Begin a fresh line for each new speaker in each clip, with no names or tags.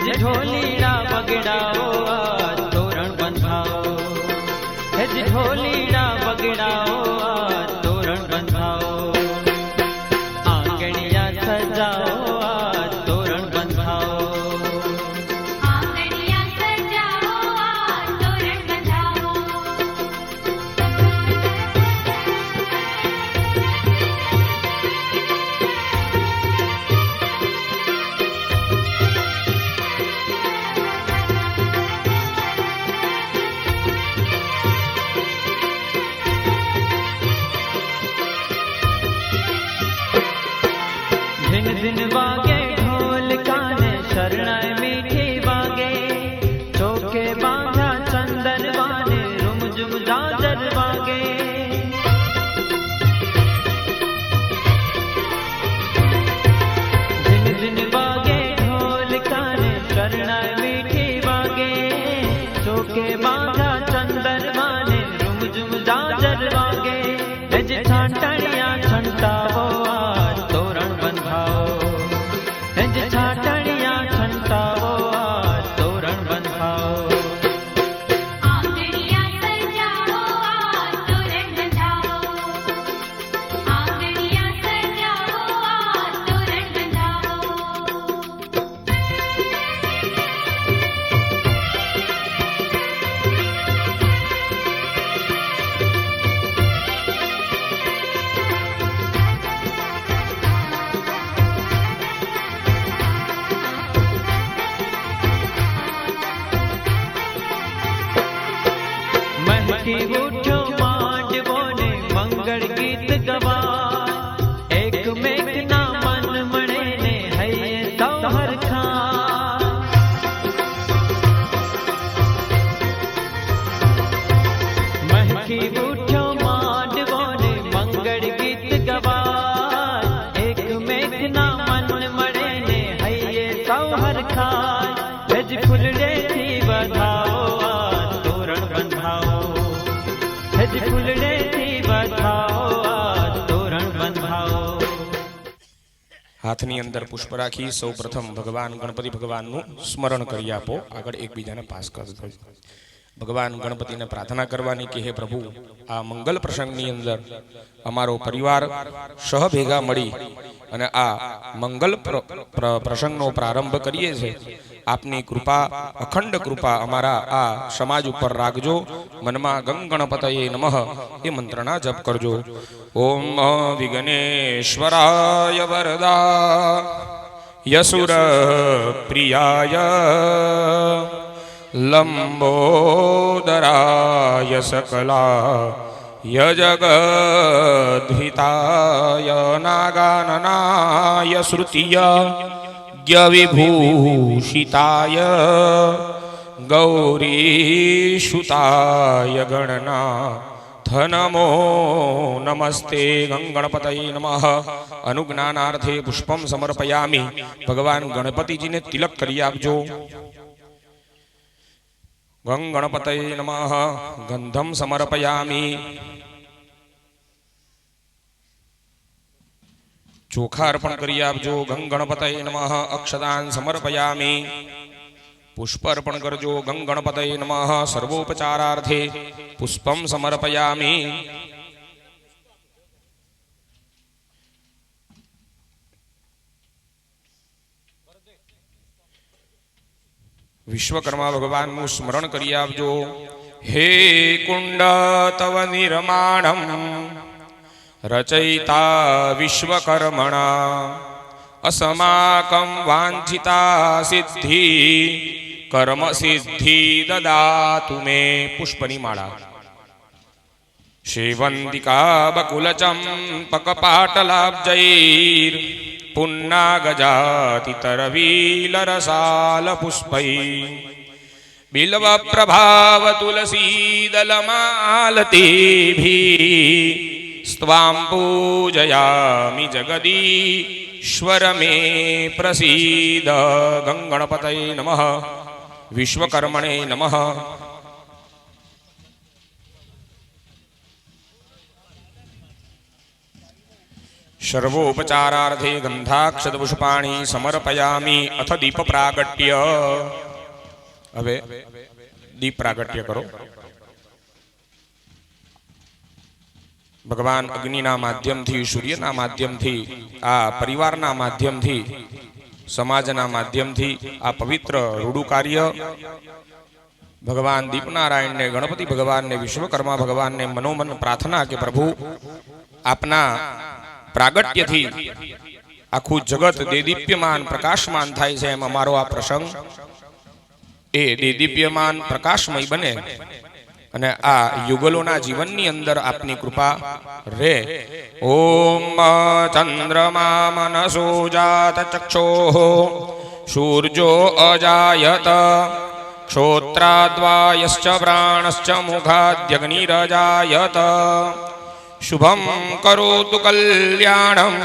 Hedge ढोलीड़ा बगड़ाओ आज तोरण बंधाओ, hedge ढोलीड़ा बगड़ाओ आज तोरण बंधाओ, आंगणिया सजाओ आज तोरण बंधाओ,
आंगणिया सजाओ आज तोरण बंधाओ।
दिन दिन वागे ढोल काने शरणाई मीठी वागे, चौके बांधा चंदन वाने रुमझुम जाजर वागे, दिन दिन वागे ढोल काने शरणाई मीठी वागे, चौके बांधा चंदन वाने रुमझुम जाजर वागे, हेज छाटणिया छंटावो आज तोरण बंधाओ, हेज छाटणिया छंटावो आज तोरण बंधाओ,
आंगणिया सजाओ आज तोरण बंधाओ, आंगणिया सजाओ आज तोरण बंधाओ।
महकी उठो मांडवो ने मंगल गीत गवा, एक मेघना मन मणे ने हये सौहर खा, महकी उठो मांडवो ने मंगल गीत गवा, एक मेघना मन मणे ने हये सौहर खा, हेज फुलड़े थी बधाओ आज तोरण बंधाओ, हेज फुलड़े थी बधाओ आज तोरण बंधाओ।
हाथनी अंदर पुष्प राखी सौ प्रथम भगवान गणपति भगवान स्मरण करी आपो। आगळ एकबीजाने पास कर दो। भगवान गणपति ने प्रार्थना करवानी कि हे प्रभु आ मंगल प्रसंगनी अंदर अमारो परिवार सह भेगा मळी अने आ मंगल प्रसंगनो प्रारंभ करीए छे। आपनी कृपा अखंड कृपा अमारा आ समाज उपर राखजो। मनमा गं गणपतये नमः ए मंत्रना जप करजो। ओम विघ्नेश्वराय वरदा यसुर प्रियाय लंबोदराय सकला यजगद्धिताय नागाननाय श्रुतिय विभूषिताय गौरीसुताय गणना नमो नमस्ते गंगणपतये नमः। अनुज्ञानार्थे पुष्पम समर्पयामि। भगवान गणपति जी ने तिलक करी आपजो। गंगणपतये नमः। गंधम समर्पयामि। चोखा अर्पण करी आपजो। गंगणपतये नमः। अक्षदान समर्पयामि। पुष्प अर्पण करजो। गंगणपतये नमः। सर्वोपचारार्थे पुष्पम समर्पयामि। विश्वकर्मा भगवान नु स्मरण करी आपजो। हे कुंड तव निर्माणम रचयिता विश्वकर्मणा असमाकं वांछिता सिद्धि कर्म सिद्धि ददातु मे। पुष्पनी माला। शेवंतिका बकुल चंपक पाटलाब्जैर पुन्नागजाति तरवील रसाल पुष्पै बिल्व प्रभाव तुलसी दलमालती स्वां पूजयामि जगदीश्वर मे प्रसीद। गंगणपतये नमः। विश्वकर्मणे नमः। સર્વોપચારાર્થે ગંધાક્ષત પુષ્પાણી સમર્પયામી અથ દીપ પ્રાગટ્ય. હવે દીપ પ્રાગટ્ય કરો. ભગવાન અગ્નિના માધ્યમથી, સૂર્યના માધ્યમથી, આ પરિવારના માધ્યમથી, સમાજના માધ્યમથી આ પવિત્ર રૂડુ કાર્ય ભગવાન દીપનારાયણને, ગણપતિ ભગવાનને, વિશ્વકર્મા ભગવાનને મનોમન પ્રાર્થના કે પ્રભુ આપના પ્રાગટ્યથી આખું જગત દેદીપ્યમાન પ્રકાશમાન થાય છે. એમ અમારો આ પ્રસંગ એ દેદીપ્યમાન પ્રકાશમય બને અને આ યુગલોના જીવનની અંદર આપની કૃપા રે. ઓમ ચંદ્રમા મનસો જાત ચક્ષોઃ સૂર્યો અજાયત ક્ષોત્રાદ્વાયશ્ચ પ્રાણશ્ચ મુખાદ્યગ્નિરજાયત. શુભમ કરોતુ કલ્યાણમ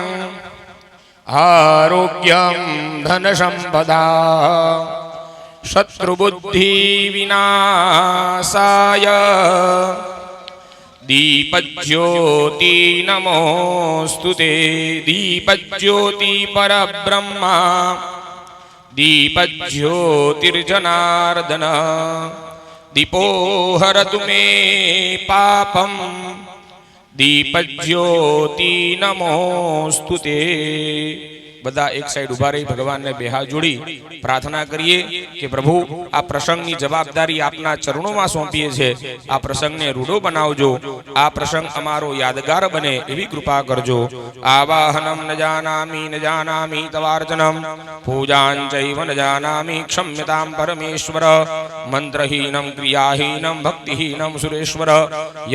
આરોગ્યમ ધન સંપદા શત્રુબુદ્ધિ વિનાશાય. દીપજ્યોતિ નમોસ્તુતે. દીપજ્યોતિ પરબ્રહ્મા દીપજ્યોતિર્જનાર્દન. દીપો હરતુ મે પાપમ દીપજ્યોતિ નમોસ્તુતે. બધા એક સાઈડ ઉભા રહી ભગવાનને બે હાથ જોડી પ્રાર્થના કરીએ કે પ્રભુ આ પ્રસંગની જવાબદારી આપના ચરણોમાં સોંપીએ છીએ. આ પ્રસંગને રૂડો બનાવજો. આ પ્રસંગ અમારો યાદગાર બને એવી કૃપા કરજો. આવાહનમ ન જાનામી તવાર્ચનમ પૂજાં ચૈવ ન જાનામી ક્ષમ્યતામ પરમેશ્વર. મંત્રહીનમ ક્રિયાહીનમ ભક્તિહીનમ સુરેશ્વર.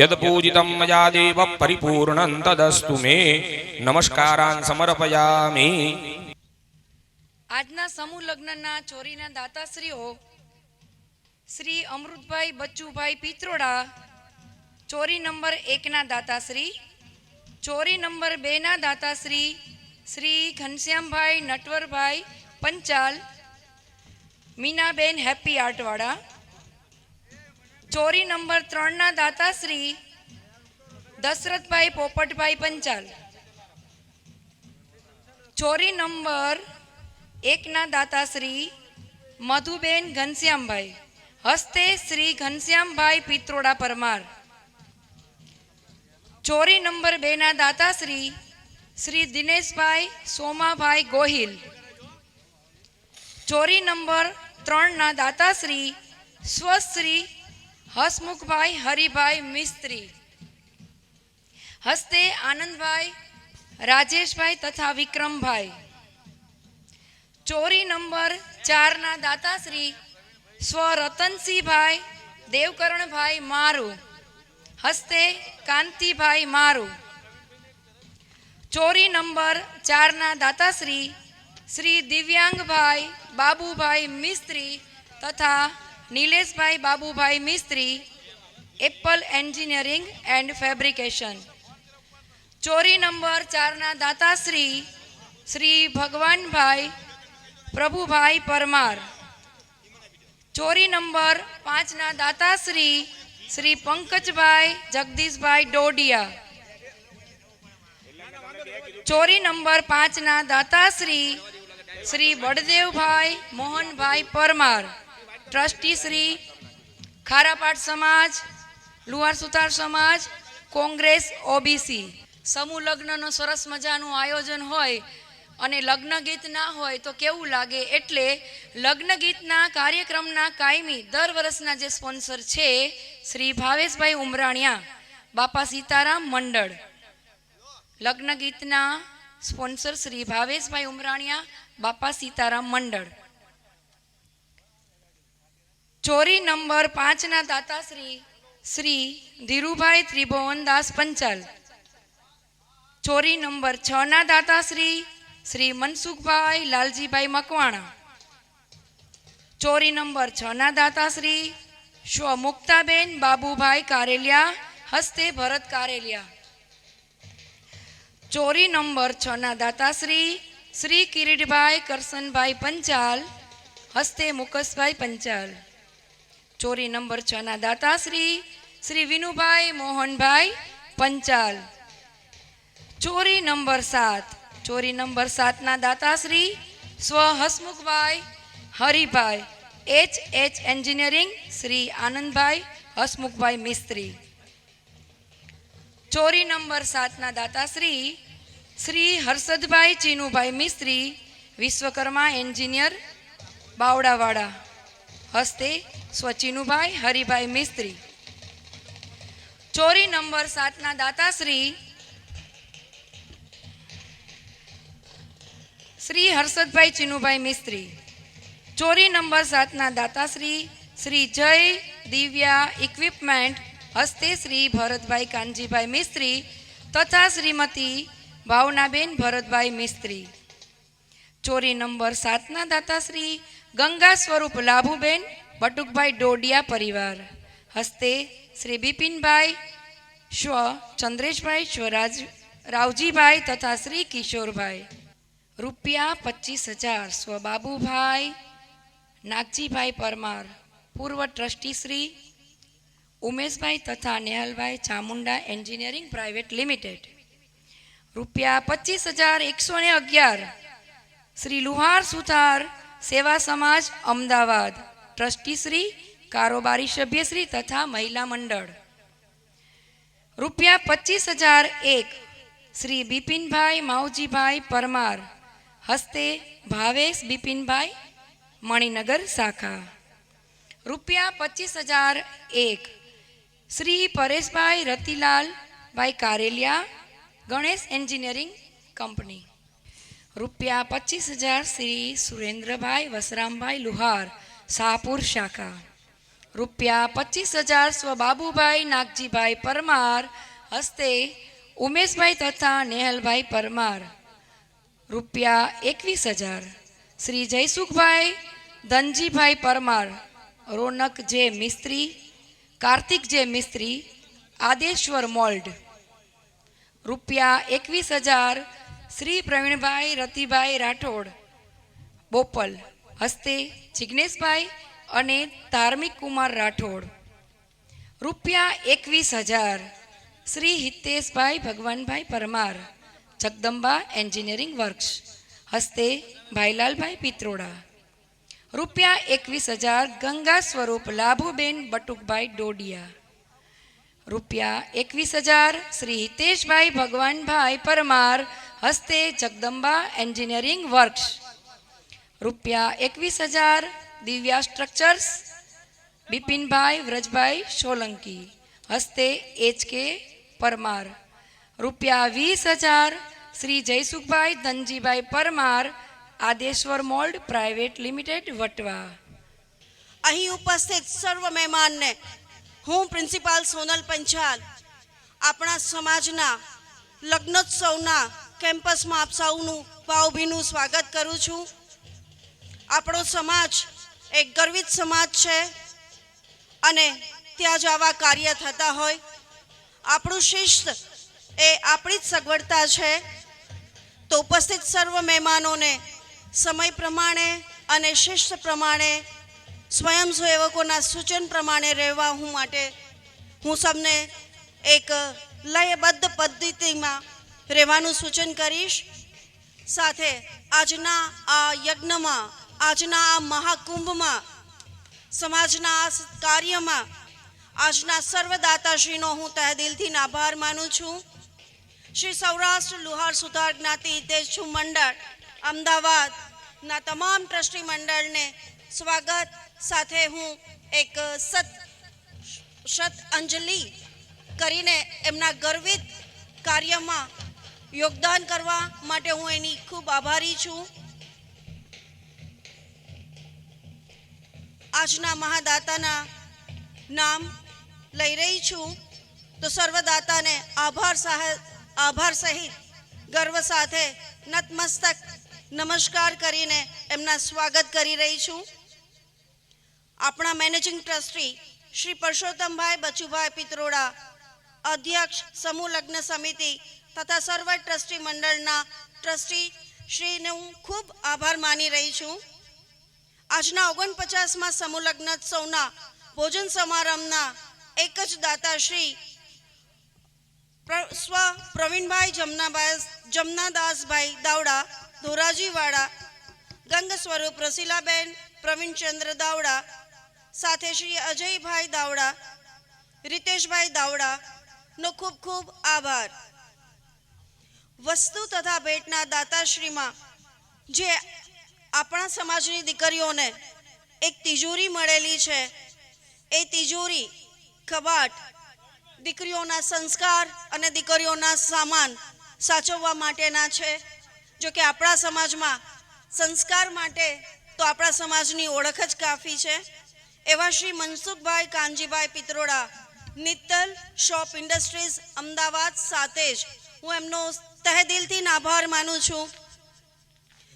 યદ પૂજિતમ મયા દેવ પરિપૂર્ણં તદસ્તુ મે. નમસ્કારાન સમર્પયામિ.
આજના સમૂહ લગ્નના ચોરીના દાતાશ્રીઓ શ્રી અમૃતભાઈ બચ્ચુભાઈ પિત્રોડા, ચોરી નંબર 1ના દાતાશ્રી. ચોરી નંબર 2ના દાતાશ્રી શ્રી ઘનશ્યામભાઈ નટવરભાઈ પંચાલ, મીનાબેન હેપી આર્ટવાળા. ચોરી નંબર 3ના દાતાશ્રી દશરથભાઈ પોપટભાઈ પંચાલ. ચોરી નંબર 1ના દાતાશ્રી મધુબેન ઘનશ્યામભાઈ, હસ્તે શ્રી ઘનશ્યામભાઈ પિત્રોડા પરમાર. ચોરી નંબર 2ના દાતાશ્રી શ્રી દિનેશભાઈ સોમાભાઈ ગોહિલ. ચોરી નંબર 3ના દાતાશ્રી સ્વશ્રી હસમુખભાઈ હરિભાઈ મિસ્ત્રી, હસ્તે આનંદભાઈ રાજેશભાઈ તથા વિક્રમભાઈ. ચોરી નંબર 4ના દાતાશ્રી સ્વ રતનસિંહભાઈ દેવકરણભાઈ મારુ, હસ્તે કાંતિભાઈ મારુ. ચોરી નંબર 4ના દાતાશ્રી શ્રી દિવ્યાંગભાઈ બાબુભાઈ મિસ્ત્રી તથા નિલેશભાઈ બાબુભાઈ મિસ્ત્રી, એપલ એન્જિનિયરિંગ એન્ડ ફેબ્રિકેશન. ચોરી નંબર 4ના દાતાશ્રી શ્રી ભગવાનભાઈ પ્રભુભાઈ પરમાર. ચોરી નંબર 5ના દાતાશ્રી શ્રી પંકજભાઈ જગદીશભાઈ ડોડિયા. ચોરી નંબર 5ના દાતાશ્રી શ્રી બળદેવભાઈ મોહનભાઈ પરમાર, ટ્રસ્ટી શ્રી ખારાપાટ સમાજ, લુહાર સુથાર સમાજ, કોંગ્રેસ ઓબીસી. સમૂહ લગ્નનો સરસ મજાનું આયોજન હોય અને લગ્ન ગીત ના હોય તો કેવું લાગે, એટલે લગ્ન ગીતના કાર્યક્રમના કાયમી દર વર્ષના જે સ્પોન્સર છે શ્રી ભાવેશભાઈ ઉમરાણીયા, બાપા સીતારામ મંડળ. લગ્ન ગીતના સ્પોન્સર શ્રી ભાવેશભાઈ ઉમરાણીયા, બાપા સીતારામ મંડળ. ચોરી નંબર 5ના દાતાશ્રી શ્રી ધીરુભાઈ ત્રિભુવનદાસ પંચાલ. ચોરી નંબર 6ના દાતાશ્રી શ્રી મનસુખભાઈ લાલજીભાઈ મકવાણા. ચોરી નંબર 6ના દાતાશ્રી સ્વ મુક્તાબેન બાબુભાઈ કારેલિયા, હસ્તે ભરત કારેલિયા. ચોરી નંબર 6ના દાતાશ્રી શ્રી કિરીટભાઈ કરસનભાઈ પંચાલ, હસ્તે મુકસભાઈ પંચાલ. ચોરી નંબર 6ના દાતાશ્રી શ્રી વિનુભાઈ મોહનભાઈ પંચાલ. ચોરી નંબર 7, ચોરી નંબર 7ના દાતાશ્રી સ્વ હસમુખભાઈ હરિભાઈ એચ એન્જિનિયરિંગ શ્રી આનંદભાઈ હસમુખભાઈ મિસ્ત્રી. ચોરી નંબર 7ના દાતાશ્રી શ્રી હર્ષદભાઈ ચીનુભાઈ મિસ્ત્રી વિશ્વકર્મા એન્જિનિયર બાવડાવાડા હસ્તે સ્વચીનુભાઈ હરિભાઈ મિસ્ત્રી. ચોરી નંબર 7ના દાતાશ્રી શ્રી હર્ષદભાઈ ચીનુભાઈ મિસ્ત્રી. ચોરી નંબર 7ના દાતાશ્રી શ્રી જય દિવ્યા ઇક્વિપમેન્ટ હસ્તે શ્રી ભરતભાઈ કાનજીભાઈ મિસ્ત્રી તથા શ્રીમતી ભાવનાબેન ભરતભાઈ મિસ્ત્રી. ચોરી નંબર 7ના દાતાશ્રી ગંગા સ્વરૂપ લાભુબેન બટુકભાઈ ડોડિયા પરિવાર હસ્તે શ્રી બિપિનભાઈ સ્વ ચંદ્રેશભાઈ સ્વરાજ રાવજીભાઈ તથા શ્રી કિશોરભાઈ. રૂપિયા 25,000 સ્વ બાબુભાઈ નાગજીભાઈ પરમાર પૂર્વ ટ્રસ્ટી શ્રી ઉમેશભાઈ તથા Nehalbhai Chamunda engineering private limited. રૂપિયા 25,111 શ્રી લુહાર સુથાર સેવા સમાજ અમદાવાદ ટ્રસ્ટી શ્રી કારોબારી સભ્યશ્રી તથા મહિલા મંડળ. રૂપિયા 25,001 શ્રી બિપિનભાઈ માવજીભાઈ પરમાર હસ્તે ભાવેશ બિપિનભાઈ મણિનગર શાખા. રૂપિયા 25,001 શ્રી પરેશભાઈ રતિલાલભાઈ કારેલિયા ગણેશ એન્જિનિયરિંગ કંપની. રૂપિયા 25,000 શ્રી સુરેન્દ્રભાઈ વસરામભાઈ લુહાર શાહપુર શાખા. રૂપિયા 25,000 સ્વ બાબુભાઈ નાગજીભાઈ પરમાર હસ્તે ઉમેશભાઈ તથા નેહલભાઈ પરમાર. રૂપિયા 21,000 શ્રી જયસુખભાઈ ધનજીભાઈ પરમાર રોનક જે મિસ્ત્રી કાર્તિક જે મિસ્ત્રી આદેશ્વર મોલ્ડ. રૂપિયા 21,000 શ્રી પ્રવીણભાઈ રતિભાઈ રાઠોડ બોપલ હસ્તે જિગ્નેશભાઈ અને ધાર્મિક કુમાર રાઠોડ. રૂપિયા 21,000 શ્રી હિતેશભાઈ ભગવાનભાઈ પરમાર જગદંબા એન્જિનિયરિંગ વર્ક્સ હસ્તે ભાઈલાલભાઈ પિત્રોડા. રૂપિયા 21,000 ગંગા સ્વરૂપ લાભુબેન બટુકભાઈ ડોડિયા. રૂપિયા 21,000 શ્રી હિતેશભાઈ ભગવાનભાઈ પરમાર હસ્તે જગદંબા એન્જિનિયરિંગ વર્ક્સ. રૂપિયા 21,000 દિવ્યા સ્ટ્રક્ચર્સ બિપિનભાઈ વ્રજભાઈ સોલંકી હસ્તે HK પરમાર. રૂપિયા 20,000 Shri Jaysukhbhai Dhanjibhai Parmar Adeshwar mould private limited Vatva.
અહીં ઉપસ્થિત સર્વ મહેમાનને હું પ્રિન્સિપાલ સોનલ પંચાલ આપણા સમાજના લગ્નોત્સવના કેમ્પસમાં આપ સૌનું ભાવભીનું સ્વાગત કરું છું. આપણો સમાજ એક ગર્વિત સમાજ છે અને ત્યાં જ આવા કાર્ય થતા હોય. આપણું શિસ્ત એ આપણી જ સગવડતા છે. તો ઉપસ્થિત સર્વ મહેમાનોને સમય પ્રમાણે અને શિસ્ત પ્રમાણે સ્વયંસેવકોના સૂચન પ્રમાણે રહેવા હું સૌને એક લયબદ્ધ પદ્ધતિમાં રહેવાનું સૂચન કરીશ. સાથે આજના આ યજ્ઞમાં આજના આ મહાકુંભમાં સમાજના આ કાર્યમાં આજના સર્વદાતાશ્રીનો હું તહેદિલથી આભાર માનું છું. શ્રી સૌરાષ્ટ્ર લુહાર સુથાર જ્ઞાતિ હિતેચ્છુ મંડળ અમદાવાદના તમામ ટ્રસ્ટી મંડળને સ્વાગત સાથે હું એક અંજલિ કરીને એમના ગર્વિત કાર્યમાં યોગદાન કરવા માટે હું એની ખૂબ આભારી છું. આજના મહાદાતાના નામ લઈ રહી છું તો સર્વદાતાને આભાર સહિત ગર્વ સાથે નતમસ્તક નમસ્કાર કરીને એમના સ્વાગત કરી રહી છું. આપણા મેનેજિંગ ટ્રસ્ટી શ્રી પરસોત્તમભાઈ બચુભાઈ પિત્રોડા અધ્યક્ષ સમૂહ લગ્ન સમિતિ તથા સર્વ ટ્રસ્ટી મંડળના ટ્રસ્ટી શ્રીને હું ખૂબ આભાર માની રહી છું. આજના 49મા સમૂહ લગ્નોત્સવના ભોજન સમારંભના એક જ દાતા શ્રી સ્વ પ્રવીણભાઈ જમનાદાસભાઈ દાવડા ધોરાજીવાડા, ગંગ સ્વરૂપ રસીલાબેન પ્રવીણચંદ્ર દાવડા, સાથે શ્રી અજયભાઈ દાવડા, રીતેશભાઈ દાવડાનો ખૂબ ખૂબ આભાર. વસ્તુ તથા ભેટના દાતાશ્રીમાં જે આપણા સમાજની દીકરીઓને એક તિજોરી મળેલી છે, એ તિજોરી કબાટ દીકરીઓના સંસ્કાર અને દીકરીઓના સામાન સાચવવા માટેના છે. જો કે આપણા સમાજમાં સંસ્કાર માટે તો આપણા સમાજની ઓળખ જ કાફી છે. એવા શ્રી મનસુખભાઈ કાનજીભાઈ પિત્રોડા, નિત્તલ શોપ ઇન્ડસ્ટ્રીઝ અમદાવાદ સાથે જ હું એમનો તહેદિલથી આભાર માનું છું.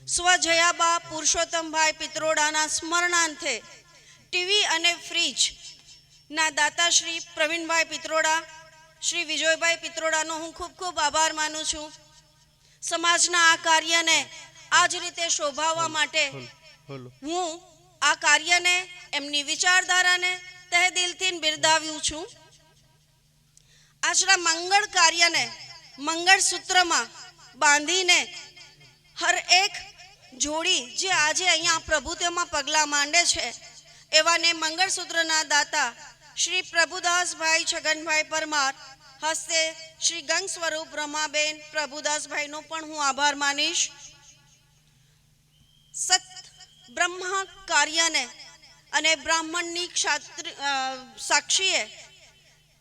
સ્વ જયાબા પુરુષોત્તમભાઈ પિત્રોડાના સ્મરણાર્થે ટીવી અને ફ્રીજના દાતા શ્રી પ્રવીણભાઈ પિત્રોડા, શ્રી વિજયભાઈ પિત્રોડાનો હું ખૂબ ખૂબ આભાર માનું છું. સમાજના આ કાર્યને આ જ રીતે શોભાવવા માટે હું આ કાર્યને, એમની વિચારધારાને તહેદિલથી બિરદાવ્યું છું. આજના મંગળ કાર્યને મંગળસૂત્રમાં બાંધીને હર એક જોડી જે આજે અહીંયા પ્રભુત્વમાં પગલાં માંડે છે, એવાને મંગળસૂત્રના દાતા શ્રી પ્રભુદાસભાઈ છગનભાઈ પરમાર હસ્તે શ્રી ગંગ સ્વરૂપ રમાબેન પ્રભુદાસભાઈનો પણ હું આભાર માનીશ. સત બ્રહ્મ કાર્યને અને બ્રાહ્મણની સાક્ષીએ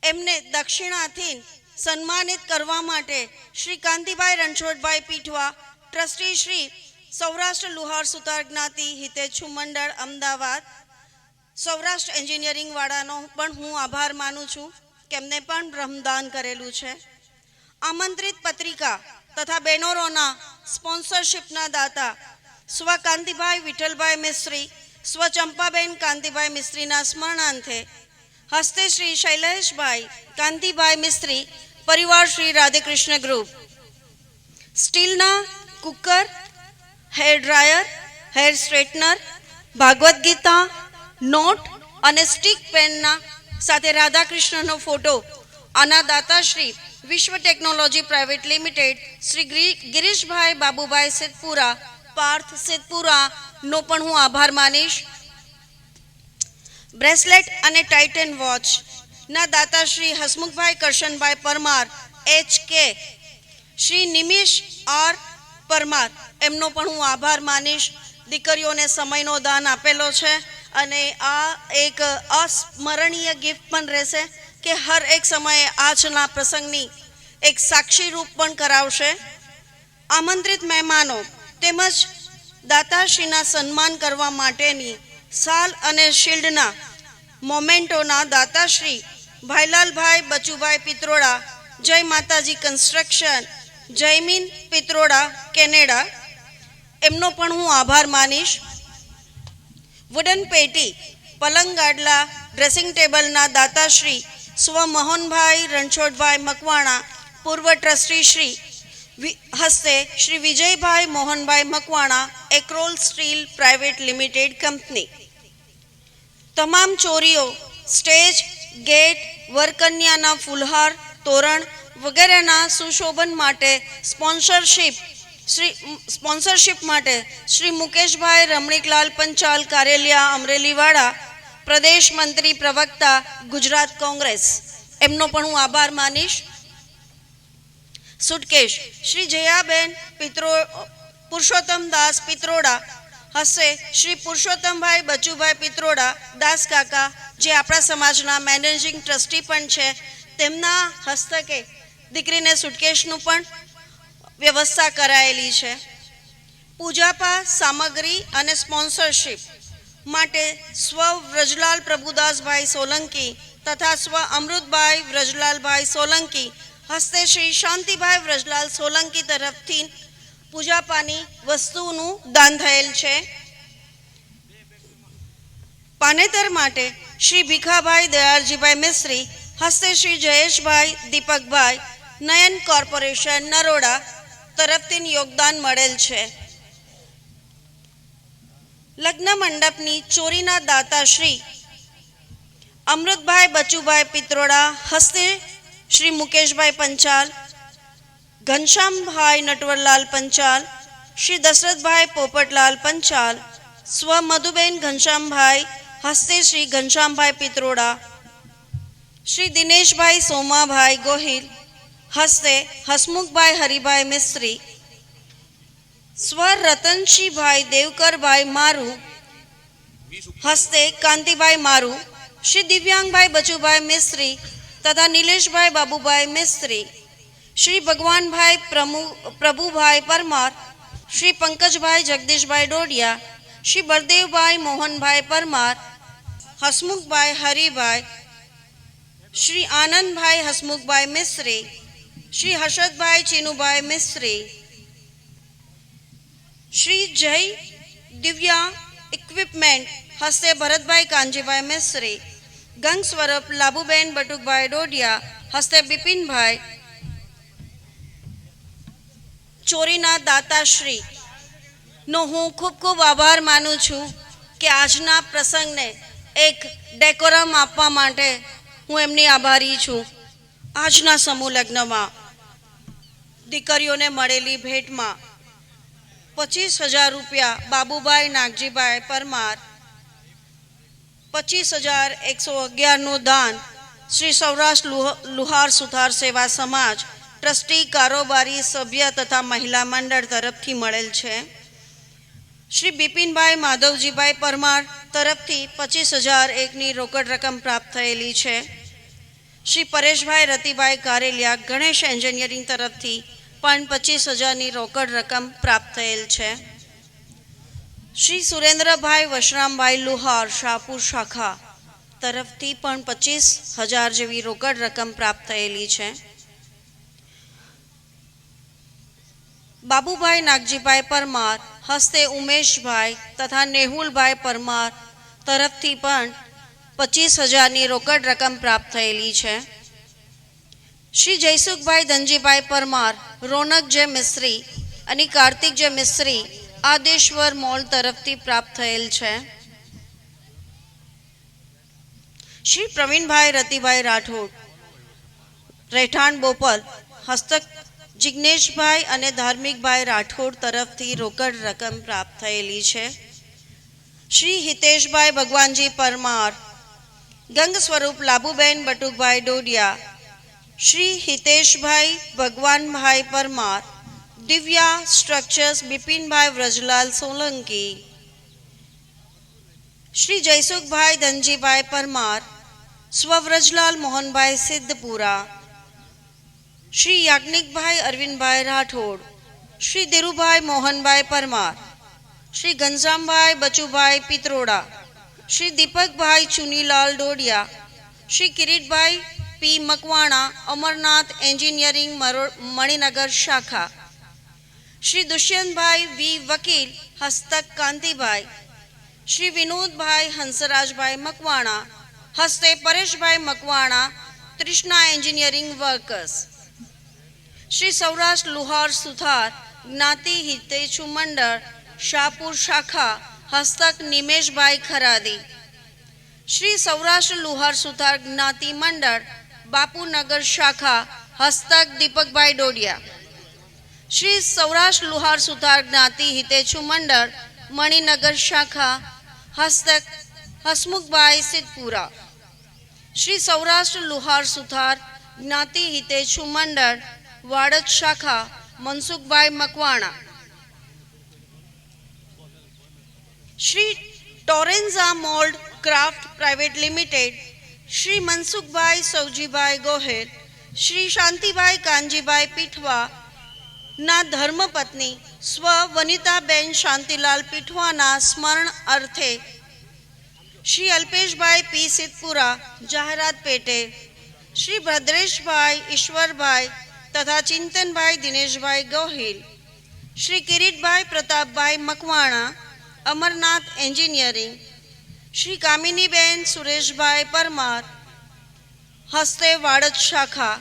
એમને દક્ષિણાથી સન્માનિત કરવા માટે શ્રી કાંતિભાઈ રણછોડભાઈ પીઠવા, ટ્રસ્ટી શ્રી સૌરાષ્ટ્ર લુહાર સુતાર જ્ઞાતિ હિતેચ્છુ મંડળ અમદાવાદ, સૌરાષ્ટ્ર એન્જિનિયરિંગ વાળાનો પણ હું આભાર માનું છું કે એમને પણ બ્રહ્મદાન કરેલું છે. આમંત્રિત પત્રિકા તથા બેનરોના સ્પોન્સરશિપના દાતા સ્વ કાંતિભાઈ વિઠ્ઠલભાઈ મિસ્ત્રી, સ્વ ચંપાબેન કાંતિભાઈ મિસ્ત્રીના સ્મરણાર્થે હસ્તે શ્રી શૈલેષભાઈ કાંતિભાઈ મિસ્ત્રી, પરિવાર શ્રી રાધેકૃષ્ણ ગ્રુપ, સ્ટીલના cooker, hair dryer, hair straightener, Bhagavad Gita, note અને સ્ટીક પેનના સાથે રાધાકૃષ્ણનો ફોટો આના દાતાશ્રી Vishwa technology private limited Shri Girishbhai Babubhai Siddhpura, Parth સિદ્ધપુરાનો પણ હું આભાર માનીશ. બ્રેસલેટ અને ટાઇટન વોચના દાતા શ્રી હસમુખભાઈ કરશનભાઈ પરમાર HK, શ્રી નિમિષ R પરમાર, એમનો પણ હું આભાર માનીશ. દીકરીઓને સમયનો દાન આપેલો છે અને આ એક અસ્મરણીય ગિફ્ટ પણ રહેશે કે હર એક સમયે આજના પ્રસંગની એક સાક્ષી રૂપ પણ કરાવશે. આમંત્રિત મહેમાનો તેમજ દાતાશ્રીના સન્માન કરવા માટેની સાલ અને શિલ્ડના મોમેન્ટોના દાતાશ્રી ભાઈલાલભાઈ બચુભાઈ પિત્રોડા, જય માતાજી કન્સ્ટ્રક્શન, જયમીન પિત્રોડા, કેનેડા, એમનો પણ હું આભાર માનીશ. વુડન પેટી, પલંગ ગાડલા, ડ્રેસિંગ ટેબલના દાતાશ્રી સ્વ મોહનભાઈ રણછોડભાઈ મકવાણા, પૂર્વ ટ્રસ્ટી શ્રી હસ્તે Shri Vijaybhai Mohanbhai Makwana, Acrol steel private limited company. તમામ ચોરીઓ, સ્ટેજ, ગેટ, વરકન્યાના ફૂલહાર, તોરણ વગેરેના સુશોભન માટે સ્પોન્સરશિપ માટે શ્રી મુકેશભાઈ રમણીકલાલ પંચાલ, કારેલિયા, અમરેલીવાળા, પ્રદેશ મંત્રી પ્રવક્તા ગુજરાત કોંગ્રેસ, એમનો પણ હું આભાર માનીશ. સુટકેશ શ્રી જયાબેન પુરુષોત્તમદાસ પિત્રોડા હસ્તે શ્રી પુરુષોત્તમભાઈ બચુભાઈ પિત્રોડા દાસ કાકા, જે આપણા સમાજના મેનેજિંગ ટ્રસ્ટી પણ છે, તેમના હસ્તકે દીકરીને સુટકેશનું પણ વ્યવસ્થા કરાયેલી છે. પૂજાપાઠ સામગ્રી અને સ્પોન્સરશિપ માટે સ્વ વ્રજલાલ પ્રભુદાસભાઈ સોલંકી તથા સ્વ અમૃતભાઈ વ્રજલાલભાઈ સોલંકી હસ્તે શ્રી શાંતિભાઈ વ્રજલાલ સોલંકી તરફથી પૂજાપાની વસ્તુનું દાન થયેલ છે. પાનેતર માટે શ્રી ભીખાભાઈ દયાળજીભાઈ મિસ્ત્રી હસ્તે શ્રી જયેશભાઈ દીપકભાઈ, નયન કોર્પોરેશન નરોડા તરફથી યોગદાન મળેલ છે. લગ્ન મંડપની ચોરીના દાતા શ્રી અમૃતભાઈ બચુભાઈ પિત્રોડા હસ્તે શ્રી મુકેશભાઈ પંચાલ, ઘનશ્યામભાઈ નટવરલાલ પંચાલ, શ્રી દશરથભાઈ પોપટલાલ પંચાલ, સ્વ મધુબેન ઘનશ્યામભાઈ, હસ્તે શ્રી ઘનશ્યામભાઈ પિત્રોડા, શ્રી દિનેશભાઈ સોમાભાઈ ગોહિલ, હસ્તે હસમુખભાઈ હરિભાઈ મિસ્ત્રી, સ્વ રતનશીભાઈ દેવકરભાઈ મારુ, હસ્તે કાંતિભાઈ મારુ, શ્રી દિવ્યાંગભાઈ બચુભાઈ મિસ્ત્રી તથા નિલેશભાઈ બાબુભાઈ મિસ્ત્રી, શ્રી ભગવાનભાઈ પ્રભુભાઈ પરમાર, શ્રી પંકજભાઈ જગદીશભાઈ ડોડિયા, શ્રી બળદેવભાઈ મોહનભાઈ પરમાર, હસમુખભાઈ હરિભાઈ, શ્રી આનંદભાઈ હસમુખભાઈ મિસ્ત્રી, શ્રી હર્ષદભાઈ ચીનુભાઈ મિસ્ત્રી, શ્રી જય દિવ્યા ઇક્વિપમેન્ટ, હસ્તે ભરતભાઈ કાનજીભાઈ મિસ્ત્રી, ગંગ સ્વરૂપ લાભુબેન બટુકભાઈ ડોડિયા, હસ્તે બિપિનભાઈ, ચોરીના દાતાશ્રી નો હું ખૂબ ખૂબ આભાર માનું છું કે આજના પ્રસંગને એક ડેકોરમ આપવા માટે હું એમની આભારી છું. આજના સમૂહ લગ્નમાં દીકરીઓને મળેલી ભેટમાં 25,000 રૂપિયા બાબુભાઈ નાગજીભાઈ પરમાર, 25,111નું દાન શ્રી સૌરાષ્ટ્ર લુહાર સુથાર સેવા સમાજ ટ્રસ્ટી કારોબારી સભ્ય તથા મહિલા મંડળ તરફથી મળેલ છે. શ્રી બિપિનભાઈ માધવજીભાઈ પરમાર તરફથી 25,001ની રોકડ રકમ પ્રાપ્ત થયેલી છે. શ્રી પરેશભાઈ રતિભાઈ કારેલિયા ગણેશ એન્જિનિયરિંગ તરફથી પણ 25,000ની રોકડ રકમ પ્રાપ્ત થયેલ છે. શ્રી સુરેન્દ્રભાઈ વશરામભાઈ લુહાર શાહપુર શાખા તરફથી પણ 25,000 જેવી રોકડ રકમ પ્રાપ્ત થયેલી છે. બાબુભાઈ નાગજીભાઈ પરમાર હસ્તે ઉમેશભાઈ તથા નેહુલભાઈ પરમાર તરફથી પણ 25,000ની રોકડ રકમ પ્રાપ્ત થયેલી છે. શ્રી જયસુખભાઈ ધનજીભાઈ પરમાર રોનક જે મિસ્ત્રી અને કાર્તિક જે મિસ્ત્રી આદેશ્વર મોલ તરફથી પ્રાપ્ત થયેલ છે. શ્રી પ્રવીણભાઈ રતિભાઈ રાઠોડ રહેઠાણ બોપલ હસ્તક જિજ્ઞેશભાઈ અને ધાર્મિકભાઈ રાઠોડ તરફથી રોકડ રકમ પ્રાપ્ત થયેલી છે. શ્રી હિતેશભાઈ ભગવાનજી પરમાર ગંગ સ્વરૂપ લાભુબેન બટુકભાઈ ડોડિયા, શ્રી હિતેશભાઈ ભગવાનભાઈ પરમાર દિવ્યા સ્ટ્રક્ચર્સ બિપિનભાઈ વ્રજલાલ સોલંકી, શ્રી જયસુખભાઈ ધનજીભાઈ પરમાર સ્વવ્રજલાલ મોહનભાઈ સિદ્ધપુરા, શ્રી યાજ્ઞિકભાઈ અરવિંદભાઈ રાઠોડ, શ્રી ધીરુભાઈ મોહનભાઈ પરમાર, શ્રી ઘનશ્યામભાઈ બચુભાઈ પિત્રોડા, શ્રી દીપકભાઈ ચુનીલાલ ડોડિયા, શ્રી કિરીટભાઈ પી મકવાણા અમરનાથ એન્જિનિયરિંગ મણિનગર શાખા, શ્રી દુષ્યંતભાઈ વી વકીલ હસ્તક કાંતિભાઈ, શ્રી વિનોદભાઈ હંસરાજભાઈ મકવાણા હસ્તે પરેશભાઈ મકવાણા તૃષ્ણા એન્જિનિયરિંગ વર્કર્સ, શ્રી સૌરાષ્ટ્ર લુહાર સુથાર જ્ઞાતિ હિતેચ્છુ મંડળ શાહપુર શાખા હસ્તક નિમેશભાઈ ખરાદી, શ્રી સૌરાષ્ટ્ર લુહાર સુથાર જ્ઞાતિ મંડળ બાપુનગર શાખા હસ્તક દીપકભાઈ ડોડિયા, શ્રી સૌરાષ્ટ્ર લુહાર સુથાર જ્ઞાતિ હિતેચ્છુ મંડળ મણિનગર શાખા હસ્તક હસમુખભાઈ સિદ્ધપુરા, શ્રી સૌરાષ્ટ્ર લુહાર સુથાર જ્ઞાતિ હિતેચ્છુ મંડળ વાડજ શાખા Mansukhbhai Makwana, Shri Torenza mould craft private limited Shri Mansukhbhai Saujibhai Gohel, Shri Shantibhai Kanjibhai Pithva ના ધર્મપત્ની સ્વ વનિતાબેન શાંતિલાલ પીઠવાના સ્મરણ અર્થે શ્રી અલ્પેશભાઈ પી સિદ્ધપુરા જાહેરાત પેટે, શ્રી ભદ્રેશભાઈ ઈશ્વરભાઈ તથા ચિંતનભાઈ દિનેશભાઈ ગોહિલ, શ્રી કિરીટભાઈ પ્રતાપભાઈ મકવાણા અમરનાથ એન્જિનિયરિંગ, શ્રી કામિનીબેન સુરેશભાઈ પરમાર હસ્તે વાડજ શાખા,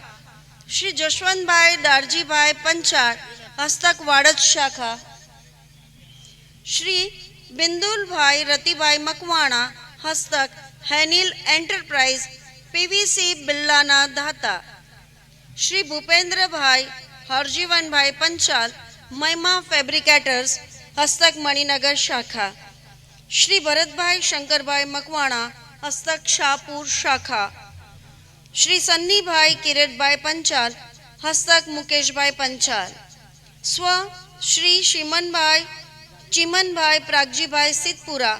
શ્રી જશવંતભાઈ દારજીભાઈ પંચાળ હસ્તક વાડજ શાખા, શ્રી બિંદુલભાઈ રતિભાઈ મકવાણા હસ્તક હેનિલ એન્ટરપ્રાઇઝ પીવીસી બિલ્લાના દાતા, શ્રી ભૂપેન્દ્રભાઈ હરજીવનભાઈ પંચાલ, મહિમા ફેબ્રિકેટર્સ, હસ્તક મણિનગર શાખા. શ્રી ભરતભાઈ શંકરભાઈ મકવાણા, હસ્તક શાહપુર શાખા. શ્રી સન્નીભાઈ કિરીટભાઈ પંચાલ, હસ્તક મુકેશભાઈ પંચાલ. સ્વ શ્રી ચીમનભાઈ પ્રાગજીભાઈ સિદ્ધપુરા,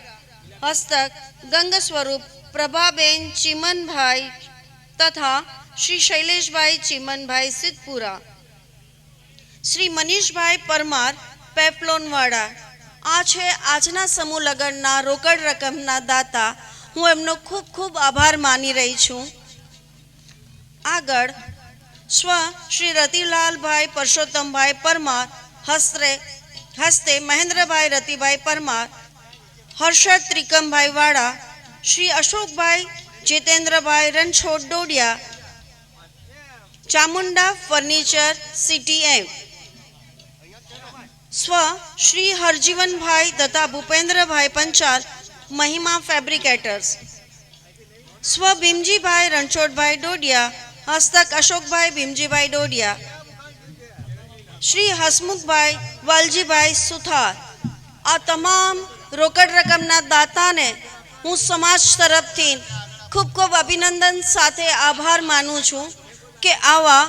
હસ્તક ગંગ સ્વરૂપ પ્રભાબેન ચીમનભાઈ તથા શ્રી શૈલેષભાઈ ચીમનભાઈ સિદ્ધપુરા. શ્રી મનીષભાઈ પરમાર, પેપલોનવાડા. આ છે આજના સમૂહ લગ્નના રોકડ રકમના દાતા. હું એમનો ખૂબ ખૂબ આભાર માની રહી છું. આગળ સ્વ શ્રી રતિલાલભાઈ પરસોત્તમભાઈ પરમાર, હસ્તે મહેન્દ્રભાઈ રતિભાઈ પરમાર, હર્ષદ ત્રિકમભાઈ વાડા. શ્રી અશોકભાઈ જીતેન્દ્રભાઈ રણછોડ ડોડિયા, ચામુંડા ફર્નિચર CTM. સ્વ શ્રી હરજીવનભાઈ તથા ભૂપેન્દ્રભાઈ પંચાલ, મહિમા ફેબ્રિકેટર્સ. સ્વ ભીમજીભાઈ રણછોડભાઈ ડોડિયા, હસ્તક અશોકભાઈ ભીમજીભાઈ ડોડિયા. શ્રી હસમુખભાઈ વાલજીભાઈ સુથાર. આ તમામ રોકડ રકમના દાતાને હું સમાજ તરફથી ખૂબ ખૂબ અભિનંદન સાથે આભાર માનું છું કે આવા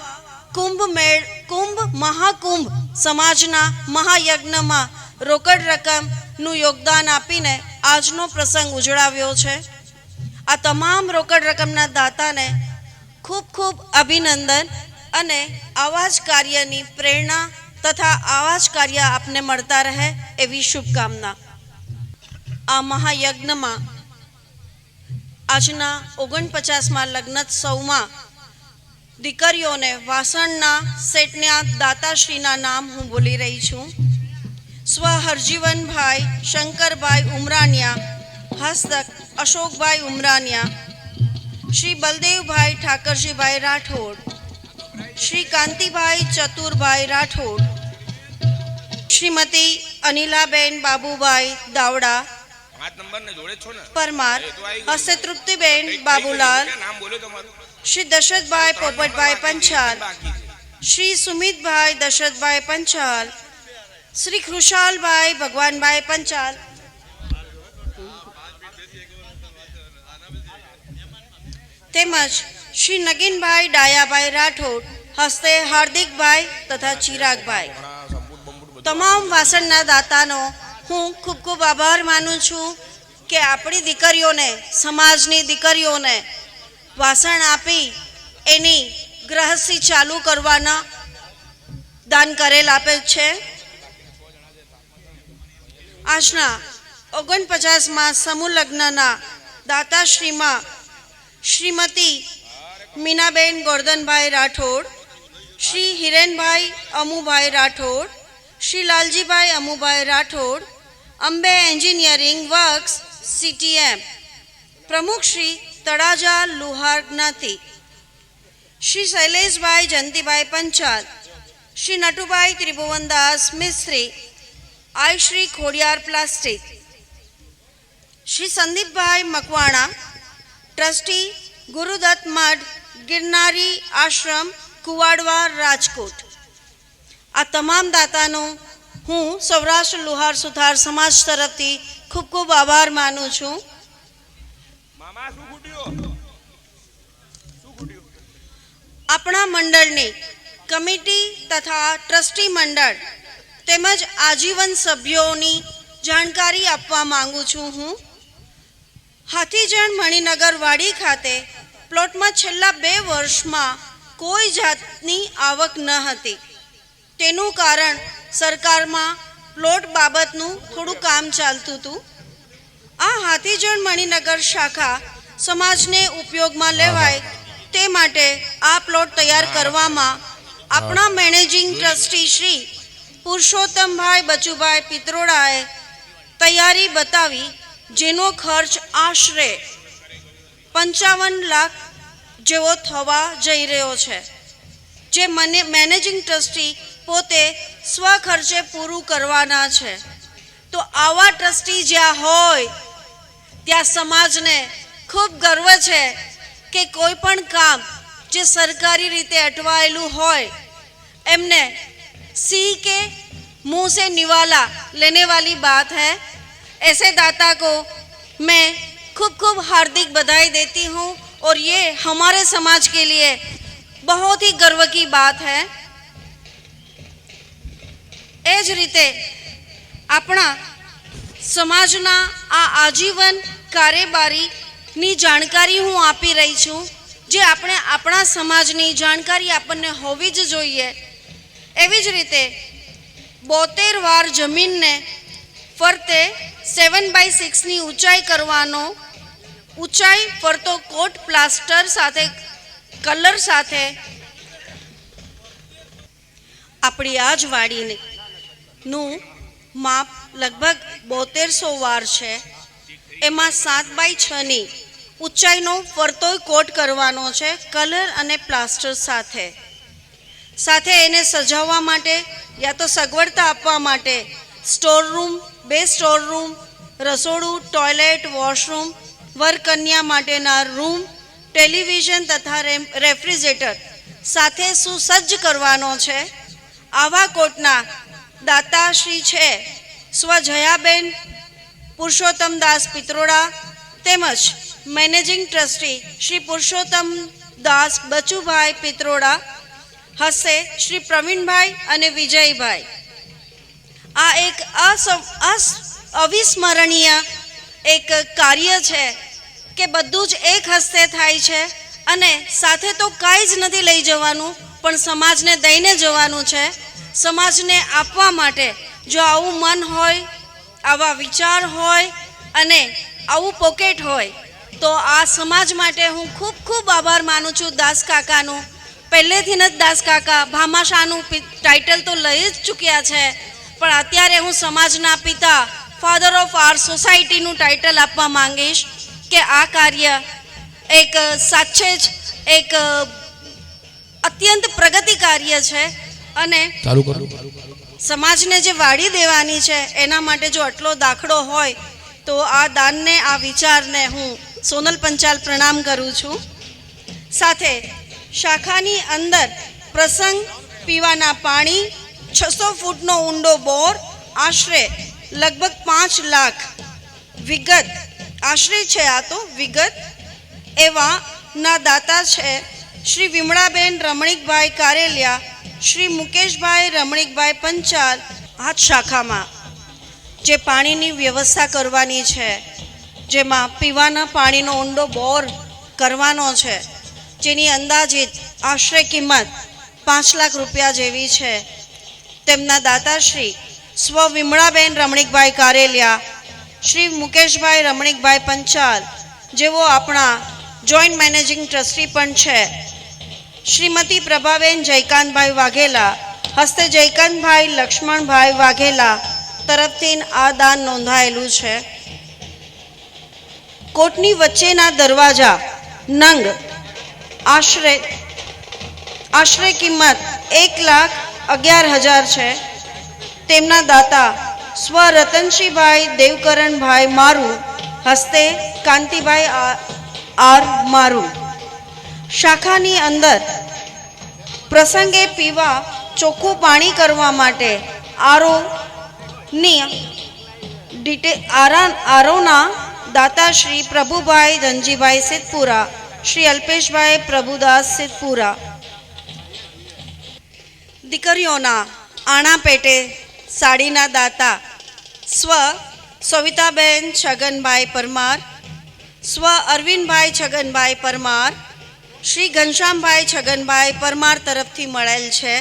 મહાકુંભ સમાજના મહાયજ્ઞમાં રોકડ રકમનું યોગદાન આપીને આજનો પ્રસંગ ઉજળાવ્યો છે. આ તમામ રોકડ રકમના દાતાને ખૂબ ખૂબ અભિનંદન અને આવા જ કાર્યની પ્રેરણા તથા આવા જ કાર્ય આપને મળતા રહે એવી શુભકામના. આ મહાયજ્ઞમાં આજના 49મા લગ્નોત્સવમાં દીકરીઓને વાસણના સેટના દાતાશ્રીના નામ હું બોલી રહી છું. સ્વ હરજીવનભાઈ શંકરભાઈ ઉમરાનિયા, હસ્તક અશોકભાઈ ઉમરાનિયા. શ્રી બલદેવભાઈ ઠાકરજીભાઈ રાઠોડ, શ્રી કાંતિભાઈ ચતુરભાઈ રાઠોડ, શ્રીમતી અનિલાબેન બાબુભાઈ દાવડા પરમાર, હસ્તે તૃપ્તિબેન બાબુલાલ. શ્રી દશરથભાઈ પોપટભાઈ પંચાલ, શ્રી સુમિતભાઈ દશરથભાઈ પંચાલ, શ્રી ખુશાલભાઈ ભગવાનભાઈ પંચાલ, તેમજ શ્રી નગીનભાઈ ડાયાભાઈ રાઠોડ, હસ્તે હાર્દિકભાઈ તથા ચિરાગભાઈ. તમામ વાસણના દાતાનો હું ખૂબ ખૂબ આભાર માનું છું કે આપણી દીકરીઓને, સમાજની દીકરીઓને વાસણ આપી એની ગૃહસ્થી ચાલુ કરવાના દાન કરેલ આપે છે. આજના 49મા સમૂહ લગ્નના દાતાશ્રીમાં Shrimati Minaben Gordhanbhai Rathod, Shri Hirenbhai Amubhai Rathod, Shri Laljibhai Amubhai Rathod, Ambe engineering works CTM. પ્રમુખ શ્રી તળાજા લુહાર જ્ઞાતિ, શ્રી શૈલેષભાઈ જયંતિભાઈ પંચાલ, શ્રી નટુભાઈ ત્રિભુવનદાસ મિસ્ત્રી, આઈ શ્રી ખોડિયાર પ્લાસ્ટિક, શ્રી સંદીપભાઈ મકવાણા, ટ્રસ્ટી ગુરુદત્ત મઠ ગિરનારી આશ્રમ કુવાડવા રાજકોટ. આ તમામ દાતાનો હું સૌરાષ્ટ્ર લુહાર સુથાર સમાજ તરફથી ખૂબ ખૂબ આભાર માનું છું. આપણા મંડળની કમિટી તથા ટ્રસ્ટી મંડળ તેમજ આજીવન સભ્યોની જાણકારી આપવા માંગુ છું. હું હાથીજણ મણિનગર વાડી ખાતે પ્લોટમાં છેલ્લા 2 વર્ષમાં કોઈ જાતની આવક ન હતી. તેનું કારણ સરકારમાં પ્લોટ બાબતનું થોડું કામ ચાલતું હતું. આ હાથીજણ મણિનગર શાખા સમાજને ઉપયોગમાં લેવાય તે માટે આ પ્લોટ તૈયાર કરવામાં આપણા મેનેજિંગ ટ્રસ્ટી શ્રી પુરુષોત્તમભાઈ બચુભાઈ પિત્રોડાએ તૈયારી બતાવી, જેનો ખર્ચ આશરે 55 લાખ જેવો થવા જઈ રહ્યો છે, જે મેનેજિંગ ટ્રસ્ટી પોતે સ્વખર્ચે પૂરું કરવાના છે. તો આવા ટ્રસ્ટી જ્યાં હોય ત્યાં સમાજને ખૂબ ગર્વ છે કે કોઈ પણ કામ જે સરકારી રીતે અટવાયેલું હોય એમને सी के मुंह से निवाला लेने वाली बात है। ऐसे दाता को मैं खूब खूब हार्दिक बधाई देती हूँ और ये हमारे समाज के लिए बहुत ही गर्व की बात है। એ જ રીતે આપણા સમાજના આ આજીવન કાર્યબારીની જાણકારી હું આપી રહી છું, જે આપણે આપણા સમાજની જાણકારી આપણને હોવી જ જોઈએ। એવી જ રીતે 72 વાર જમીનને ફરતે 7x6ની ઊંચાઈ કરવાનો, ઊંચાઈ ફરતો કોટ પ્લાસ્ટર સાથે કલર સાથે આપણી આ જ વાડીનું માપ લગભગ 7200 વાર છે। એમાં 7x6ની ઊંચાઈનો ફરતો કોટ કરવાનો છે કલર અને પ્લાસ્ટર સાથે। સાથે એને સજાવવા માટે યા તો સગવડતા આપવા માટે સ્ટોર રૂમ, 2 સ્ટોર રૂમ, રસોડું, ટોયલેટ, વોશરૂમ, વરકન્યા માટેના રૂમ, ટેલિવિઝન તથા રેફ્રિજરેટર સાથે સુસજ્જ કરવાનો છે। આવા કોટના દાતાશ્રી છે સ્વ જયાબેન પુરુષોત્તમદાસ પિત્રોડા તેમજ મેનેજિંગ ટ્રસ્ટી શ્રી પુરુષોત્તમદાસ બચુભાઈ પિત્રોડા, હસ્તે શ્રી પ્રવીણભાઈ અને વિજયભાઈ। આ એક અવિસ્મરણીય એક કાર્ય છે કે બધું જ એક હસ્તે થાય છે અને સાથે તો કાંઈ જ નથી લઈ જવાનું, પણ સમાજને દઈને જવાનું છે। સમાજને આપવા માટે જો આવું મન હોય, આવા વિચાર હોય અને આવું પોકેટ હોય તો આ સમાજ માટે હું ખૂબ ખૂબ આભાર માનું છું દાસ કાકાનું। પહેલેથી જ દાસ કાકા ભામાશાહનું ટાઇટલ તો લઈ જ ચૂક્યા છે, પણ અત્યારે હું સમાજના પિતા, ફાધર ઓફ આર સોસાયટીનું ટાઇટલ આપવા માંગીશ કે આ કાર્ય એક સાચે જ એક અત્યંત પ્રગતિ કાર્ય છે અને સમાજને જે વાડી દેવાની છે એના માટે જો આટલો દાખલો હોય તો આ દાનને, આ વિચારને હું સોનલ પંચાલ પ્રણામ કરું છું। સાથે શાખાની અંદર પ્રસંગ, પીવાના પાણી, 600 ફૂટનો ઊંડો બોર, આશરે લગભગ 5 લાખ વિગત, આશરે છે આ તો વિગત, એવા ના દાતા છે શ્રી વિમળાબેન રમણીકભાઈ કારેલિયા, શ્રી મુકેશભાઈ રમણીકભાઈ પંચાલ। આ શાખામાં જે પાણીની વ્યવસ્થા કરવાની છે, જેમાં પીવાના પાણીનો ઊંડો બોર કરવાનો છે, જેની અંદાજિત આશરે કિંમત 5 લાખ રૂપિયા જેવી છે, તેમના દાતાશ્રી સ્વ વિમળાબેન રમણીકભાઈ કારેલિયા, શ્રી મુકેશભાઈ રમણીકભાઈ પંચાલ, જેઓ આપણા જોઈન્ટ મેનેજિંગ ટ્રસ્ટી પણ છે, શ્રીમતી પ્રભાબેન જયકાંતભાઈ વાઘેલા, હસ્તે જયકાંતભાઈ લક્ષ્મણભાઈ વાઘેલા તરફથી આ દાન નોંધાયેલું છે। કોટની વચ્ચેના દરવાજા નંગ આશરે કિંમત 1,11,000 છે। તેમના દાતા સ્વ રતનશ્રીભાઈ દેવકરણભાઈ મારુ, હસ્તે કાંતિભાઈ આર મારુ। શાખાની અંદર પ્રસંગે પીવા ચોખ્ખું પાણી કરવા માટે આરોના દાતા શ્રી પ્રભુભાઈ ધનજીભાઈ સિદ્ધપુરા, શ્રી અલ્પેશભાઈ પ્રભુદાસ સિદ્ધપુરા। દીકરીઓના આણા પેટે સાડીના દાતા સ્વ સવિતાબેન છગનભાઈ પરમાર, સ્વ અરવિંદભાઈ છગનભાઈ પરમાર, શ્રી ઘનશ્યામભાઈ છગનભાઈ પરમાર તરફથી મળેલ છે।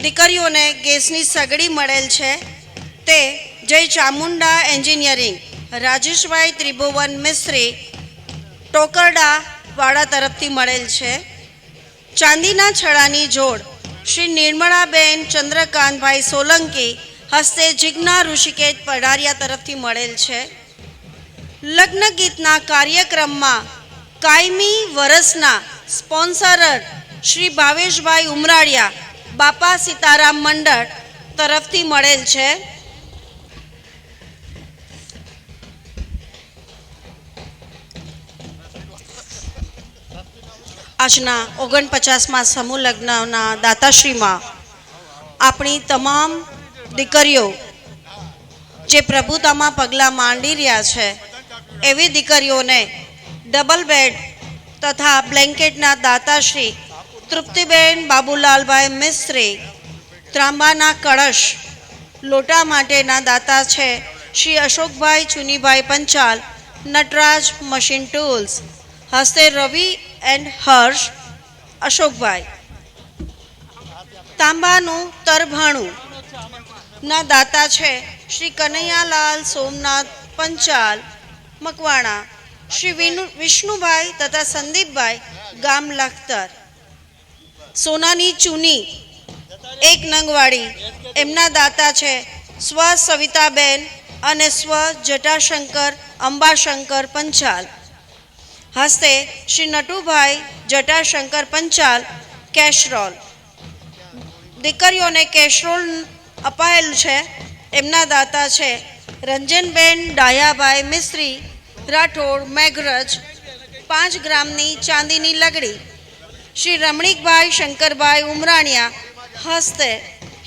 દીકરીઓને ગેસની સગડી મળેલ છે તે જય ચામુંડા એન્જિનિયરિંગ, રાજેશભાઈ ત્રિભુવન મિસ્ત્રી, ટોકરડા વાડા તરફથી મળેલ છે। ચાંદીના છડાની જોડ શ્રી નિર્મળાબેન ચંદ્રકાંતભાઈ સોલંકી, હસ્તે જિજ્ઞા ઋષિકેશ પઢારિયા તરફથી મળેલ છે। લગ્ન ગીતના કાર્યક્રમમાં કાયમી વરસના સ્પોન્સરર શ્રી ભાવેશભાઈ ઉમરાળિયા, બાપા સીતારામ મંડળ તરફથી મળેલ છે। આજના 49મા સમૂહ લગ્નના દાતાશ્રીમાં આપણી તમામ દીકરીઓ જે પ્રભુતામાં પગલાં માંડી રહ્યા છે એવી દીકરીઓને ડબલ બેડ તથા બ્લેન્કેટના દાતાશ્રી તૃપ્તિબેન બાબુલાલભાઈ મિસ્ત્રી, ત્રાંબાના કળશ લોટા માટેના દાતા છે શ્રી અશોકભાઈ ચુનીભાઈ પંચાલ, નટરાજ મશીન ટૂલ્સ, હસ્તે રવિ એન્ડ હર્ષ અશોકભાઈ. તાંબાનું તરભાણું ના દાતા છે શ્રી કનૈયાલાલ સોમનાથ પંચાલ મકવાણા, શ્રી વિષ્ણુભાઈ તથા સંદીપભાઈ ગામ લખતર. સોનાની ચૂની 1 નંગવાળી એમના દાતા છે સ્વ સવિતાબેન અને સ્વ જટાશંકર અંબાશંકર પંચાલ. હસ્તે શ્રી નટુભાઈ જટાશંકર પંચાલ કેશરોલ. દીકરીઓને કેશરોલ અપાયેલું છે એમના દાતા છે રંજનબેન ડાયાભાઈ મિસ્ત્રી રાઠોડ મેઘરજ, 5 ગ્રામની ચાંદીની લગડી. શ્રી રમણીકભાઈ શંકરભાઈ ઉમરાણિયા, હસ્તે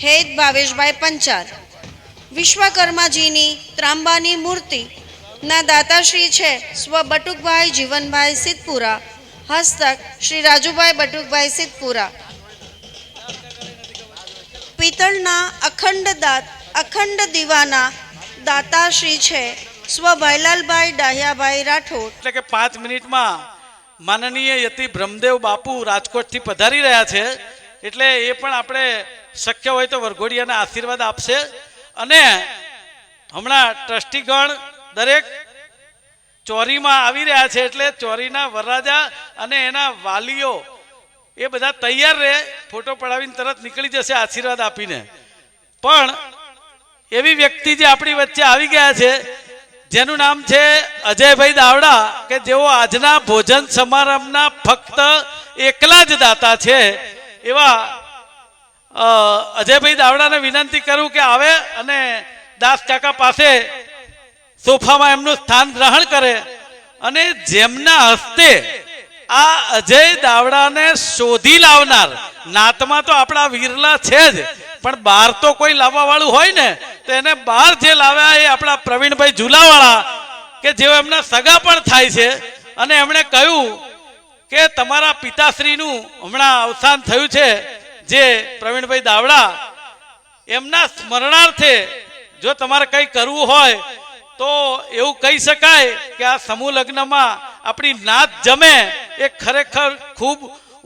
હેત ભાવેશભાઈ પંચાલ. વિશ્વકર્માજીની ત્રાંબાની મૂર્તિ ના દાતાશ્રી છે સ્વ બટુકભાઈ જીવનભાઈ સિદ્ધપુરા, હસ્તક શ્રી રાજુભાઈ બટુકભાઈ સિદ્ધપુરા. પિત્તળના અખંડ દીવાના દાતાશ્રી છે સ્વ ભાઈલાલભાઈ ડાહ્યાભાઈ રાઠોડ.
એટલે કે 5 મિનિટમાં માનનીય યતિ બ્રહ્મદેવ બાપુ રાજકોટથી પધારી રહ્યા છે, એટલે એ પણ આપણે શક્ય હોય તો વરઘોડિયાના આશીર્વાદ આપશે. અને હમણાં ટ્રસ્ટીગણ દરેક ચોરીમાં આવી રહ્યા છે, એટલે ચોરીના વરરાજા અને એના વાલીઓ એ બધા તૈયાર રહે, ફોટો પડાવીને તરત નીકળી જશે આશીર્વાદ આપીને. પણ એવી વ્યક્તિ જે આપણી વચ્ચે આવી ગયા છે જેનું નામ છે અજયભાઈ દાવડા, કે જેઓ આજના ભોજન સમારંભના ફક્ત એકલા જ દાતા છે. એવા અજયભાઈ દાવડાને વિનંતી કરું કે આવે અને દાસ કાકા પાસે સોફામાં એમનું સ્થાન ગ્રહણ કરે. અને જેમના હસ્તે આ અજય દાવડાને શોધી લાવનાર, નાતમાં તો આપણા વીરલા છે જ, પણ બહાર તો કોઈ લાવવા વાળું હોય ને, તો એને બહાર જે લાવ્યા એ આપણા પ્રવીણભાઈ ઝુલાવાળા, કે જેઓ એમના સગા પણ થાય છે. અને એમણે કહ્યું કે તમારા પિતાશ્રીનું હમણાં અવસાન થયું છે, જે પ્રવીણભાઈ દાવડા, એમના સ્મરણાર્થે જો તમારે કંઈ કરવું હોય તો એવું કહી શકાય કે આ સમૂહ લગ્નમાં આપણી નાત જમે એ ખરેખર ખૂબ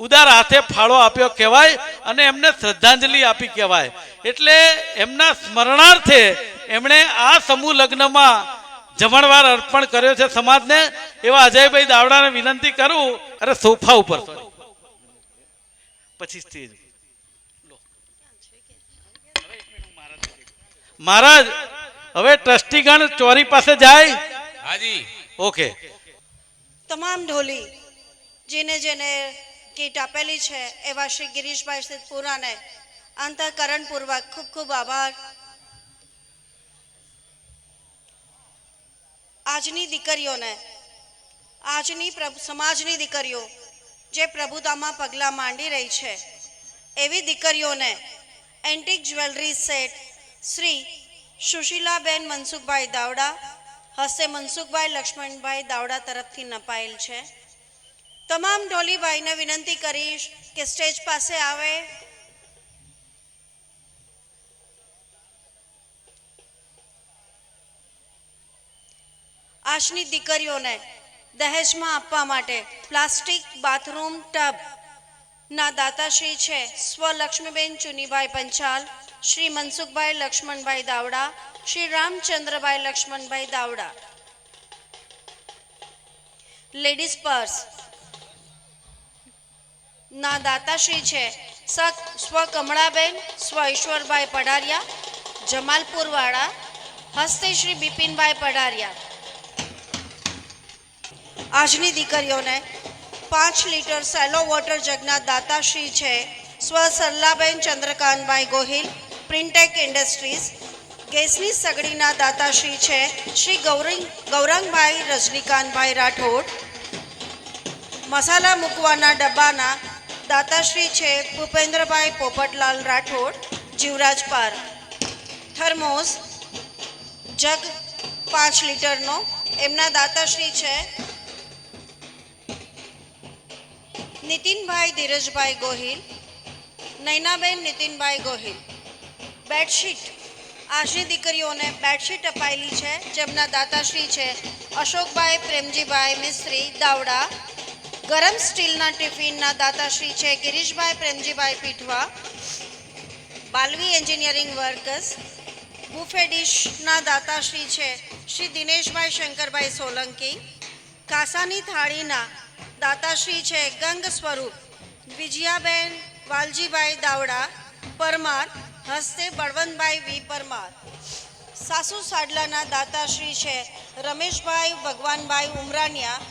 ઉદાર હાથે ફાળો આપ્યો કહેવાય અને એમને શ્રદ્ધાંજલિ આપી કહેવાય. એટલે એમના સ્મરણાર્થે એમણે આ સમૂહ લગ્નમાં જમણવાર અર્પણ કર્યો છે સમાજને. એવા અજયભાઈ દાવડાને વિનંતી કરું. અરે સોફા ઉપર પછી સ્ટેજ મહારાજ. હવે ટ્રસ્ટીગણ ચોરી પાસે જાય.
હાજી,
ઓકે.
તમામ ઢોલી જેને જેને કીટ આપેલી છે એવા શ્રી ગિરીશભાઈ સિદ્ધપુરાને અંતઃકરણપૂર્વક ખૂબ ખૂબ આભાર. આજની દીકરીઓને, આજની સમાજની દીકરીઓ જે પ્રભુતામાં પગલાં માંડી રહી છે એવી દીકરીઓને antique jewellery set Shri Sushilaben Mansukhbhai Davda, હસ્તે મનસુખભાઈ લક્ષ્મણભાઈ દાવડા તરફથી નપાયેલ છે. તમામ ઢોલીભાઈને વિનંતી કરીશ કે સ્ટેજ પાસે આવે. આજની દીકરીઓને દહેજમાં આપવા માટે પ્લાસ્ટિક બાથરૂમ ટબ ના દાતાશ્રી છે સ્વ લક્ષ્મીબેન ચુનીભાઈ પંચાલ, શ્રી મનસુખભાઈ લક્ષ્મણભાઈ દાવડા, શ્રી રામચંદ્રભાઈ લક્ષ્મણભાઈ દાવડા. લેડીઝ પર્સ ના દાતાશ્રી છે સ્વ કમળાબેન, સ્વ ઈશ્વરભાઈ પઢારિયા જમાલપુરવાળા, હસ્તે શ્રી બિપિનભાઈ પઢારિયા. આજની દીકરીઓને 5 લીટર સેલો વોટર જગના દાતાશ્રી છે સ્વ સરલાબેન ચંદ્રકાંતભાઈ ગોહિલ, પ્રિન્ટેક ઇન્ડસ્ટ્રીઝ. ગેસની સગડીના દાતાશ્રી છે શ્રી ગૌરંગભાઈ રજનીકાંતભાઈ રાઠોડ. મસાલા મૂકવાના ડબ્બાના દાતાશ્રી છે ભૂપેન્દ્રભાઈ પોપટલાલ રાઠોડ, જીવરાજ પાર્ક. થર્મોસ જગ 5 લીટરનો, એમના દાતાશ્રી છે નીતિનભાઈ ધીરજભાઈ ગોહિલ, નૈનાબેન નીતિનભાઈ ગોહિલ. બેડશીટ, આશરી દીકરીઓને બેડશીટ અપાયેલી છે, જેમના દાતાશ્રી છે અશોકભાઈ પ્રેમજીભાઈ મિસ્ત્રી, દાવડા. ગરમ સ્ટીલના ટિફિનના દાતાશ્રી છે Girishbhai Premjibhai Pithva, Balvi engineering workers. Buffet ડીશના દાતાશ્રી છે શ્રી દિનેશભાઈ શંકરભાઈ સોલંકી. કાસાની થાળીના દાતાશ્રી છે ગંગ સ્વરૂપ વિજયાબેન વાલજીભાઈ દાવડા પરમાર, હસ્તે બળવંતભાઈ વી પરમાર. સાસુ સાડલાના દાતાશ્રી છે રમેશભાઈ ભગવાનભાઈ ઉમરાનિયા.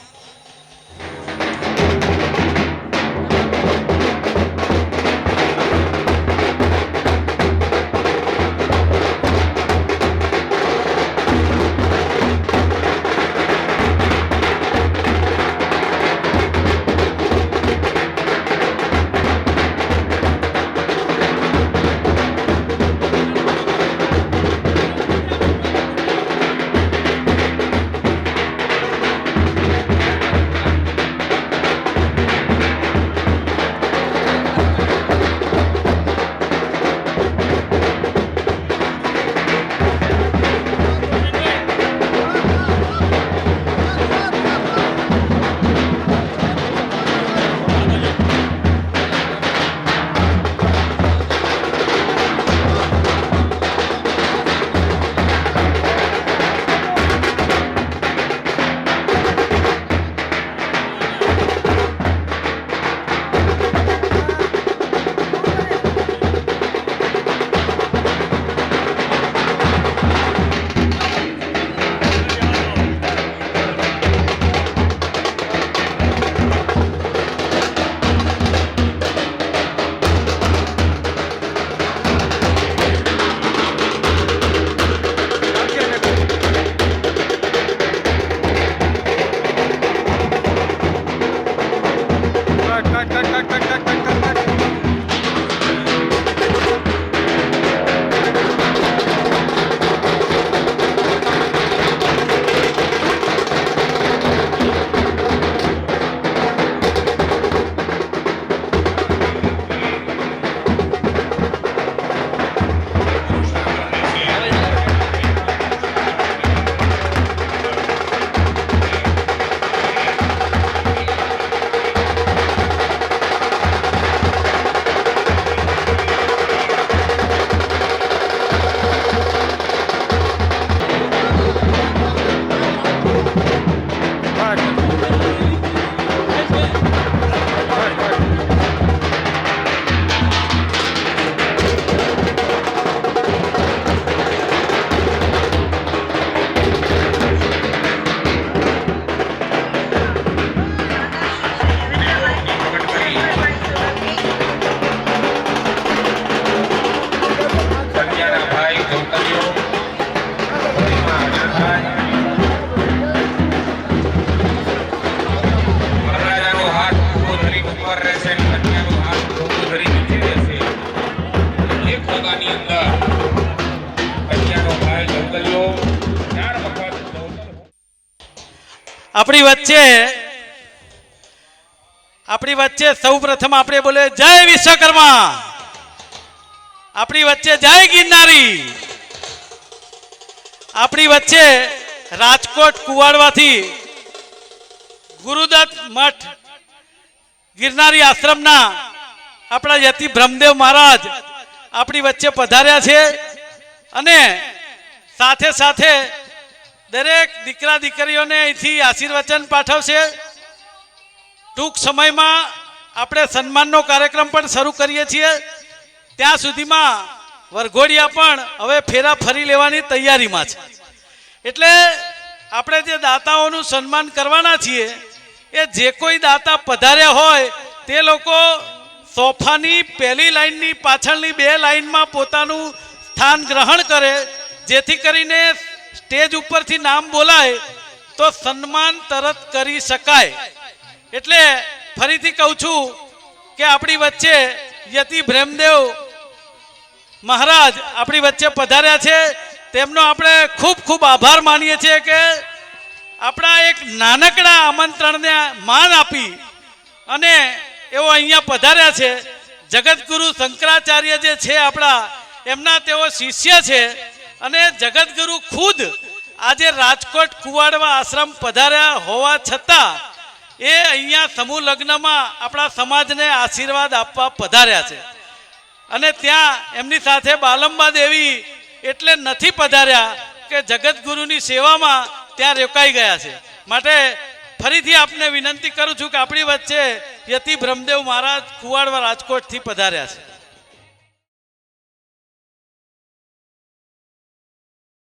આપણી વચ્ચે સૌ પ્રથમ આપણે બોલે જય વિશ્વકર્મા, આપણી વચ્ચે જય ગિરનારી, આપણી વચ્ચે રાજકોટ કુવાડવાથી ગુરુદત્ત મઠ ગિરનારી આશ્રમના આપણા યતિ બ્રહ્મદેવ મહારાજ આપણી વચ્ચે પધાર્યા છે અને સાથે સાથે દરેક દીકરા દીકરીઓને અહીંથી આશીર્વચન પાઠવશે. ટૂંક સમયમાં આપણે સન્માનનો કાર્યક્રમ પણ શરૂ કરીએ છીએ. ત્યાં સુધીમાં વરઘોડિયા પણ હવે ફેરા ફરી લેવાની તૈયારીમાં છે. એટલે આપણે જે દાતાઓનું સન્માન કરવાના છીએ એ જે કોઈ દાતા પધાર્યા હોય તે લોકો સોફાની પહેલી લાઈનની પાછળની 2 લાઈનમાં પોતાનું સ્થાન ગ્રહણ કરે, જેથી કરીને સ્ટેજ ઉપરથી નામ બોલાય તો સન્માન તરત કરી શકાય. એટલે ફરીથી કહું છું કે આપણી વચ્ચે યતિ બ્રહ્મદેવ મહારાજ આપણી વચ્ચે પધાર્યા છે. તેમનો આપણે ખૂબ ખૂબ આભાર માનીએ છીએ કે આપણા એક નાનકડા આમંત્રણને માન આપી અને એઓ અહીંયા પધાર્યા છે. જગતગુરુ શંકરાચાર્ય જે છે આપણા, એમના તેઓ શિષ્ય છે અને જગતગુરુ ખુદ આજે રાજકોટ કુવાડવા આશ્રમ પધાર્યા હોવા છતાં એ અહીંયા સમૂહ લગ્નમાં આપણા સમાજને આશીર્વાદ આપવા પધાર્યા છે. અને ત્યાં એમની સાથે બાલંબા દેવી એટલે નથી પધાર્યા કે જગતગુરુની સેવામાં ત્યાં રોકાઈ ગયા છે. માટે ફરીથી આપને વિનંતી કરું છું કે આપણી વચ્ચે યતિ બ્રહ્મદેવ મહારાજ કુવાડવા રાજકોટથી પધાર્યા છે.